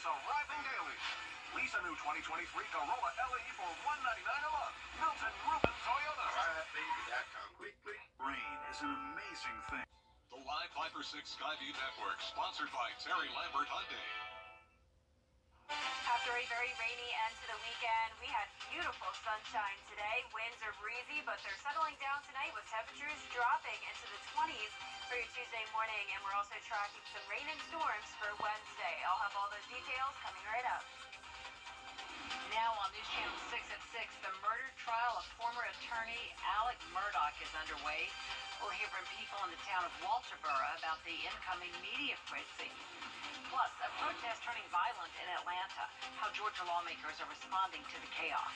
is arriving daily. Lease a new 2023 Corolla LE for $199 a month. Milton Ruben Toyota. All right, baby, that come quickly. Rain is an amazing thing. The Live 5 for 6 Skyview Network, sponsored by Terry Lambert Hyundai. After a very rainy end to the weekend, we had beautiful sunshine today. Winds are breezy, but they're settling down tonight with temperatures dropping into the 20s for your Tuesday morning. And we're also tracking some rain and storms for Wednesday. I'll have all those details coming right up. Now on News Channel 6 at 6, the murder trial of former attorney Alex Murdaugh is underway. We'll hear from people in the town of Wjbf about the incoming media frenzy. Plus, a protest turning violent in Atlanta, how Georgia lawmakers are responding to the chaos.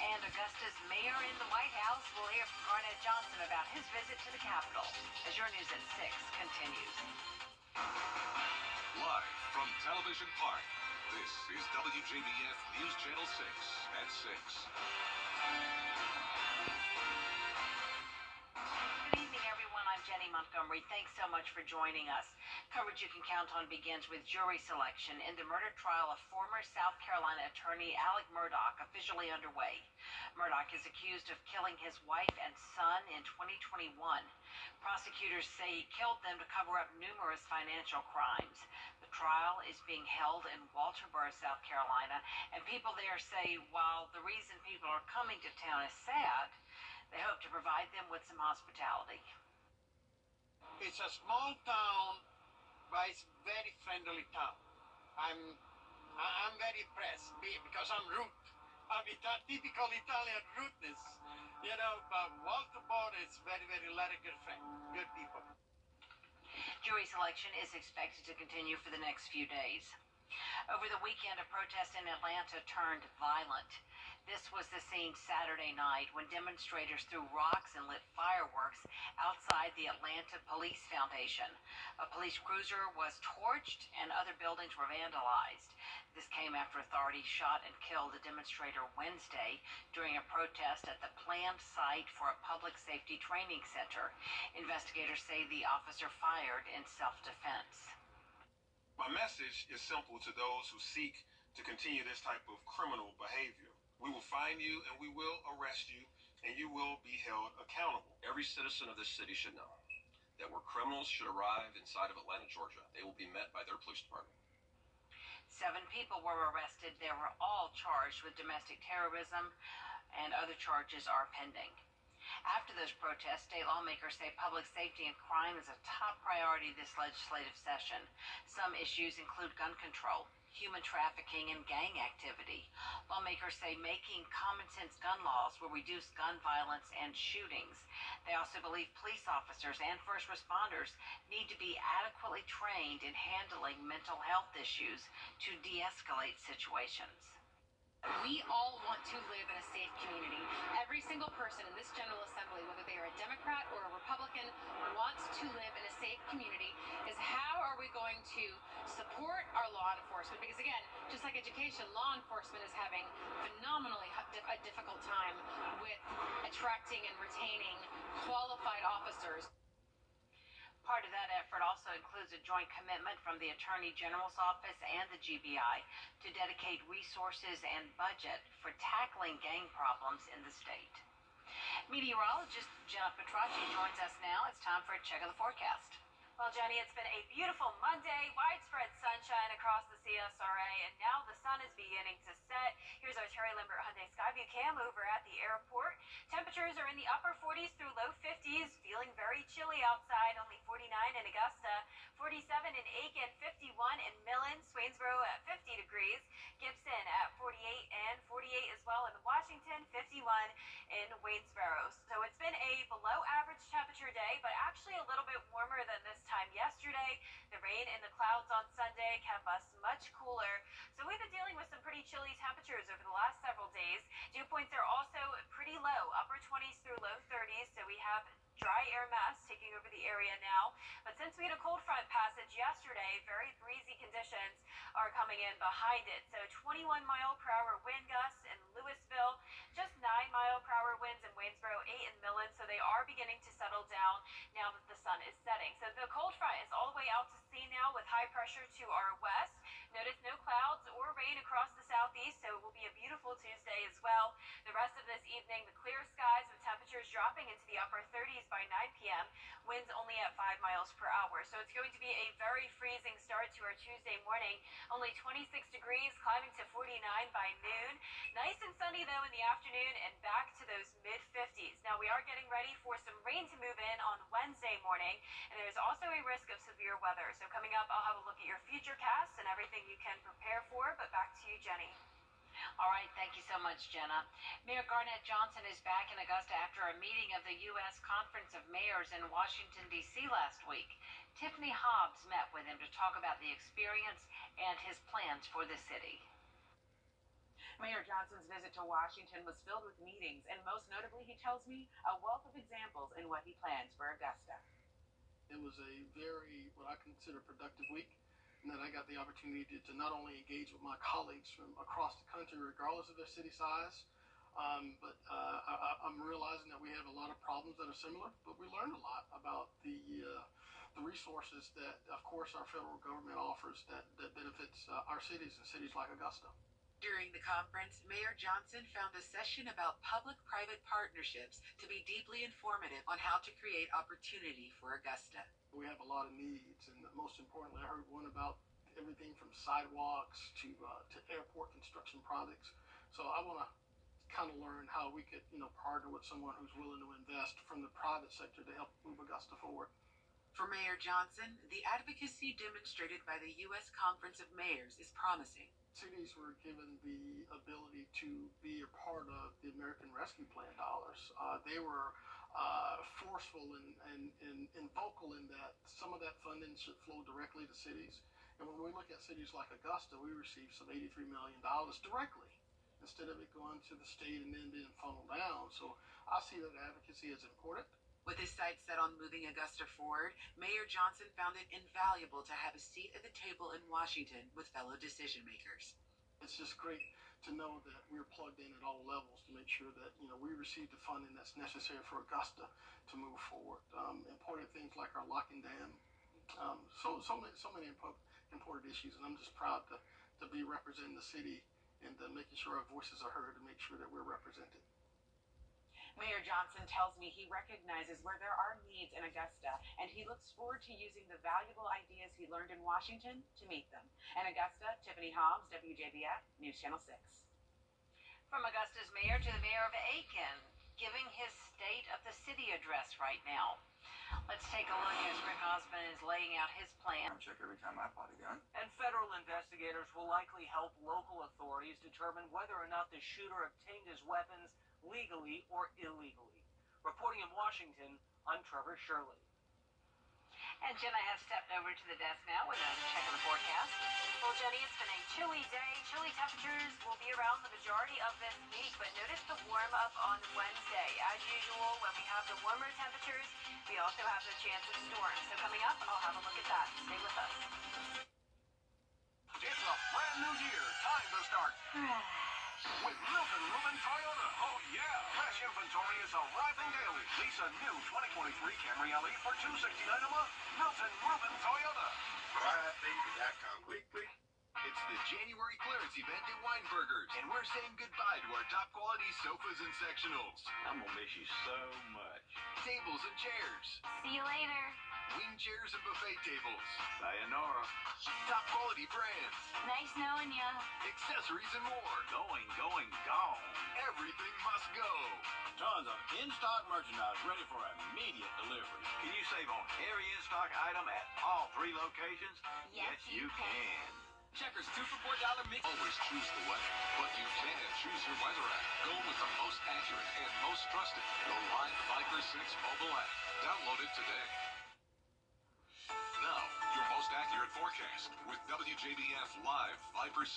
And Augusta's mayor in the White House, will hear from Garnett Johnson about his visit to the Capitol as your News at 6 continues. Live from Television Park, this is Wjbf News Channel 6 at 6. Good evening, everyone. I'm Jenny Montgomery. Thanks so much for joining us. Coverage you can count on begins with jury selection in the murder trial of former South Carolina attorney Alex Murdaugh officially underway. Murdaugh is accused of killing his wife and son in 2021. Prosecutors say he killed them to cover up numerous financial crimes. The trial is being held in Wjbf, South Carolina, and people there say while the reason people are coming to town is sad, they hope to provide them with some hospitality. It's a small town, but it's very friendly town. I'm very impressed because I'm rude. I'm typical Italian rudeness, you know. But Wjbf is very, very good friend, good people. Jury selection is expected to continue for the next few days. Over the weekend, a protest in Atlanta turned violent. This was the scene Saturday night when demonstrators threw rocks and lit fireworks outside the Atlanta Police Foundation. A police cruiser was torched and other buildings were vandalized. This came after authorities shot and killed a demonstrator Wednesday during a protest at the planned site for a public safety training center. Investigators say the officer fired in self-defense. My message is simple to those who seek to continue this type of criminal behavior. We will find you and we will arrest you and you will be held accountable. Every citizen of this city should know that where criminals should arrive inside of Atlanta, Georgia, they will be met by their police department. 7 people were arrested. They were all charged with domestic terrorism, and other charges are pending. After those protests, state lawmakers say public safety and crime is a top priority this legislative session. Some issues include gun control, human trafficking, and gang activity. Lawmakers say making common-sense gun laws will reduce gun violence and shootings. They also believe police officers and first responders need to be adequately trained in handling mental health issues to de-escalate situations. We all want to live in a safe community. Every single person in this General Assembly, whether they are a Democrat or a Republican, wants to live in a safe community. Is how are we going to support our law enforcement? Because again, just like education, law enforcement is having phenomenally a difficult time with attracting and retaining qualified officers. Part of that effort also includes a joint commitment from the Attorney General's office and the GBI to dedicate resources and budget for tackling gang problems in the state. Meteorologist Jenna Petracci joins us now. It's time for a check of the forecast. Well, Jenny, it's been a beautiful Monday, widespread sunshine across the CSRA, and now the sun is beginning to set. Here's our Terry Lambert Hyundai Skyview cam over at the airport. Temperatures are in the upper 40s through low 50s, feeling very chilly outside, only 49 in Augusta, 47 in Aiken, 51 in Millen, Swainsboro at 50 degrees, Gibson at 48 and 48 as well in Washington, 51 in Waynesboro. So it's been a below average temperature day, but actually a little bit warmer than this time yesterday. The rain and the clouds on Sunday kept us much cooler. So we've been dealing with some pretty chilly temperatures over the last several days. Dew points are also pretty low, upper 20s through low 30s. So we have dry air mass taking over the area now. But since we had a cold front passage yesterday, very breezy conditions are coming in behind it. So 21-mile-per-hour wind gusts in Louisville, just 9-mile-per-hour winds in Waynesboro, 8 in Millen. So they are beginning to settle down now that the sun is setting. So the cold front is all the way out to sea now with high pressure to our west. Notice no clouds or rain across the southeast, so it will be a beautiful Tuesday as well. The rest of this evening, the clear skies with temperatures dropping into the upper 30s by 9 p.m. Winds only at 5 miles per hour. So it's going to be a very freezing start to our Tuesday morning. Only 26 degrees, climbing to 49 by noon. Nice and sunny, though, in the afternoon and back to those mid-50s. Now, we are getting ready for some rain to move in on Wednesday morning, and there's also a risk of severe weather. So coming up, I'll have a look at your futurecasts and everything you can prepare for. But back to you, Jenny. All right, thank you so much, Jenna. Mayor Garnett Johnson is back in Augusta after a meeting of the U.S. Conference of Mayors in Washington, D.C. last week. Tiffany Hobbs met with him to talk about the experience and his plans for the city. Mayor Johnson's visit to Washington was filled with meetings, and most notably, he tells me, a wealth of examples in what he plans for Augusta. It was a very, what I consider, productive week, and that I got the opportunity to not only engage with my colleagues from across the country, regardless of their city size, but I'm realizing that we have a lot of problems that are similar, but we learned a lot about the resources that, of course, our federal government offers that benefits our cities and cities like Augusta. During the conference, Mayor Johnson found a session about public-private partnerships to be deeply informative on how to create opportunity for Augusta. We have a lot of needs, and most importantly, I heard one about everything from sidewalks to airport construction projects. So I want to kind of learn how we could, partner with someone who's willing to invest from the private sector to help move Augusta forward. For Mayor Johnson, the advocacy demonstrated by the U.S. Conference of Mayors is promising. Cities were given the ability to be a part of the American Rescue Plan dollars. They were forceful and vocal in that some of that funding should flow directly to cities. And when we look at cities like Augusta, we received some $83 million directly instead of it going to the state and then being funneled down. So I see that advocacy is important. With his sights set on moving Augusta forward, Mayor Johnson found it invaluable to have a seat at the table in Washington with fellow decision makers. It's just great to know that we're plugged in at all levels to make sure that we receive the funding that's necessary for Augusta to move forward. Important things like our locking dam, so many important issues, and I'm just proud to be representing the city and making sure our voices are heard and make sure that we're represented. Mayor Johnson tells me he recognizes where there are needs in Augusta, and he looks forward to using the valuable ideas he learned in Washington to meet them. In Augusta, Tiffany Hobbs, Wjbf, News Channel 6. From Augusta's mayor to the mayor of Aiken, giving his State of the City address right now. Let's take a look as Rick Osmond is laying out his plan. Check every time I pot a gun. And federal investigators will likely help local authorities determine whether or not the shooter obtained his weapons legally or illegally. Reporting in Washington, I'm Trevor Shirley. And Jenna has stepped over to the desk now with a check of the forecast. Well, Jenny, it's been a chilly day. Chilly temperatures will be around the majority of this week, but notice the warm up on Wednesday. As usual, when we have the warmer temperatures, we also have the chance of storms. So coming up, I'll have a look at that. Stay with us. It's a brand new year. Time to start with Milton Ruben Toyota. Oh, yeah. Fresh inventory is arriving daily. Lease a new 2023 Camry LE for $269 a month. Milton Ruben Toyota. Right, baby, that come quickly. It's the January clearance event at Weinberger's, and we're saying goodbye to our top quality sofas and sectionals. I'm gonna miss you so much. Tables and chairs. See you later. Wing chairs and buffet tables. Sayonara. Top quality brands. Nice knowing ya. Accessories and more. Going, gone. Everything must go. Tons of in-stock merchandise ready for immediate delivery. Can you save on every in-stock item at all 3 locations? Yes, you can. Checkers 2 for $4 mix. Always choose the weather, but you can choose your weather app. Go with the most accurate and most trusted. The Live Viper 6 mobile app. Download it today. Now, your most accurate forecast with WJBF Live Viper 6.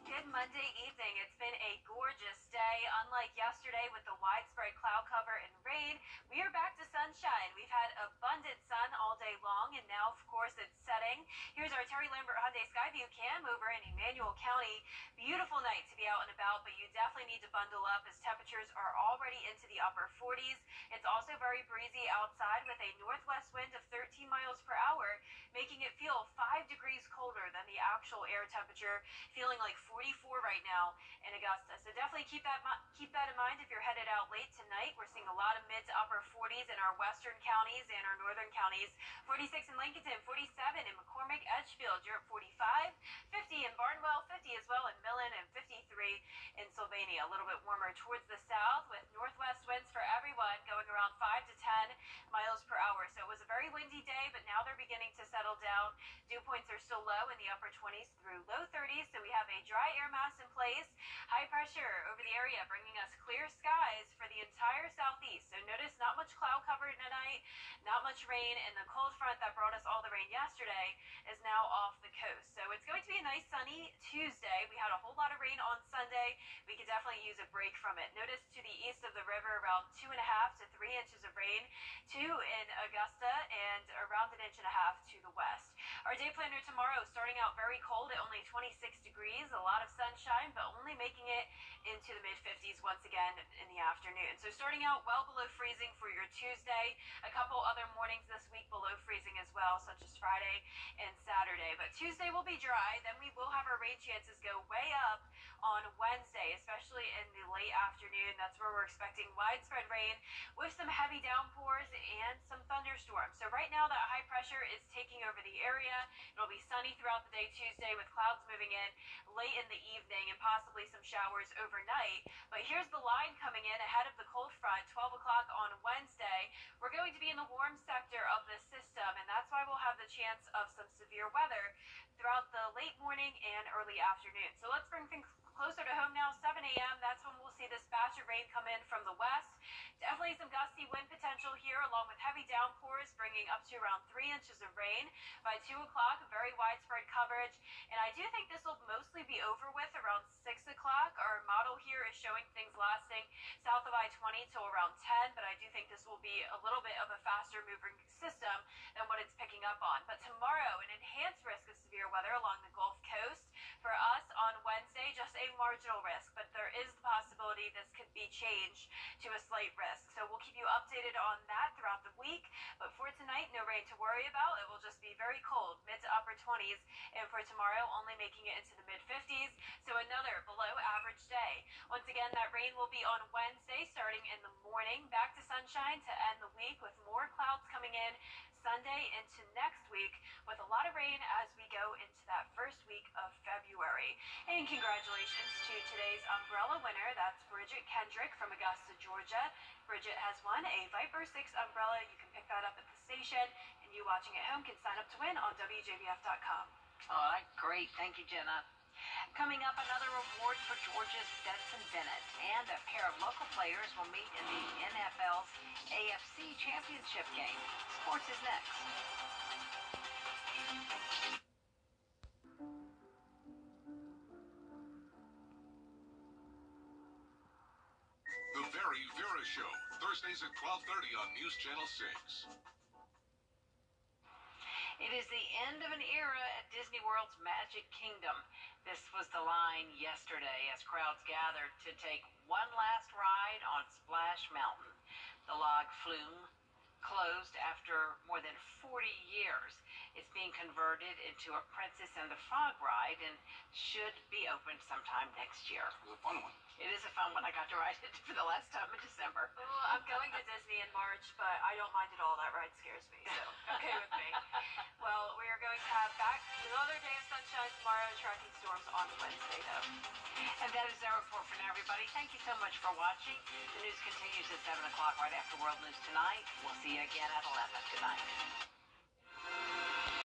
Good Monday evening. It's been a gorgeous day. Unlike yesterday with the widespread cloud cover and rain, we are back to sunshine. We've had abundant sun all day long, and now, of course, it's setting. Here's our Terry Lambert Hyundai Skyview cam over in Emmanuel County. beautiful night to be out and about, but you definitely need to bundle up as temperatures are already into the upper 40s. It's also very breezy outside with a northwest wind of 13 miles per hour, making it feel 5 degrees colder than the actual air temperature, feeling like 44 right now in Augusta. So definitely keep that in mind if you're headed out late tonight. We're seeing a lot of mid to upper 40s in our western counties and our northern counties. 46 in Lincoln, 47 in McCormick, Edgefield. You're at 45, 50 in Barnwell, 50 as well in Millen, and 53 in Sylvania. A little bit warmer towards the south with northwest winds for everyone going around 5 to 10 miles per hour. So it was a very windy day, but now they're beginning to settle down. Dew points are still low in the upper 20s through low 30s. So we have a dry air mass in place. High pressure over the area bringing us clear skies for the entire southeast. So notice not much cloud cover tonight, not much rain, and the cold front that brought us all the rain yesterday is now off the coast. So it's going to be a nice sunny Tuesday. We had a whole lot of rain on Sunday. We could definitely use a break from it. Notice to the east of the river around 2.5 to 3 inches of rain, 2 in Augusta, and around 1.5 inches to the west. Our day planner tomorrow starting out very cold at only 26 degrees, a lot of sunshine, but only making it into the mid-50s once again in the afternoon. So starting out well below freezing for your Tuesday. A couple other mornings this week below freezing as well, such as Friday and Saturday. But Tuesday will be dry. Then we will have our rain chances go way up on Wednesday, especially in the late afternoon. That's where we're expecting widespread rain with some heavy downpours and some thunderstorms. So right now that high pressure is taking over the area. It'll be sunny throughout the day Tuesday with clouds moving in late in the evening and possibly some showers overnight. But here's the line coming in ahead of the cold front, 12 o'clock on Wednesday. We're going to be in the warm sector of the system, and that's why we'll have the chance of some severe weather throughout the late morning and early afternoon. So let's bring things closer to home now. 7 a.m. That's when we'll see this batch of rain come in from the west. Definitely some gusty wind potential here, along with heavy downpours, bringing up to around 3 inches of rain. By 2 o'clock, very widespread coverage. And I do think this will mostly be over with around 6 o'clock. Our model here is showing things lasting south of I-20 till around 10, but I do think this will be a little bit of a faster moving system than what it's picking up on. But tomorrow, an enhanced risk of severe weather along the Gulf Coast. For us on Wednesday, just a marginal risk, but there is the possibility this could be changed to a slight risk. So we'll keep you updated on that throughout the week. But for tonight, no rain to worry about. It will just be very cold, mid to upper 20s. And for tomorrow, only making it into the mid-50s. So another below average day. Once again, that rain will be on Wednesday, starting in the morning. Back to sunshine to end the week with more clouds coming in Sunday into next week with a lot of rain as we go into that first week of February. And congratulations to today's umbrella winner. That's Bridget Kendrick from Augusta, Georgia. Bridget has won a Viper 6 umbrella. You can pick that up at the station, and you watching at home can sign up to win on Wjbf.com. Oh, great. Thank you, Jenna. Coming up, another award for Georgia's Stetson Bennett, and a pair of local players will meet in the NFL's AFC Championship game. Sports is next. The Very Vera Show, Thursdays at 12:30 on News Channel 6. It is the end of an era at Disney World's Magic Kingdom. This was the line yesterday as crowds gathered to take one last ride on Splash Mountain. The log flume closed after more than 40 years. It's being converted into a Princess and the Frog ride and should be opened sometime next year. It was a fun one. It is a fun one. I got to ride it for the last time in December. Well, I'm going to Disney in March, but I don't mind at all. That ride scares me, so okay with me. Well, we are going to have back another day of sunshine tomorrow, tracking storms on Wednesday, though. And that is our report for now, everybody. Thank you so much for watching. The news continues at 7 o'clock right after World News Tonight. We'll see you again at 11. Good night.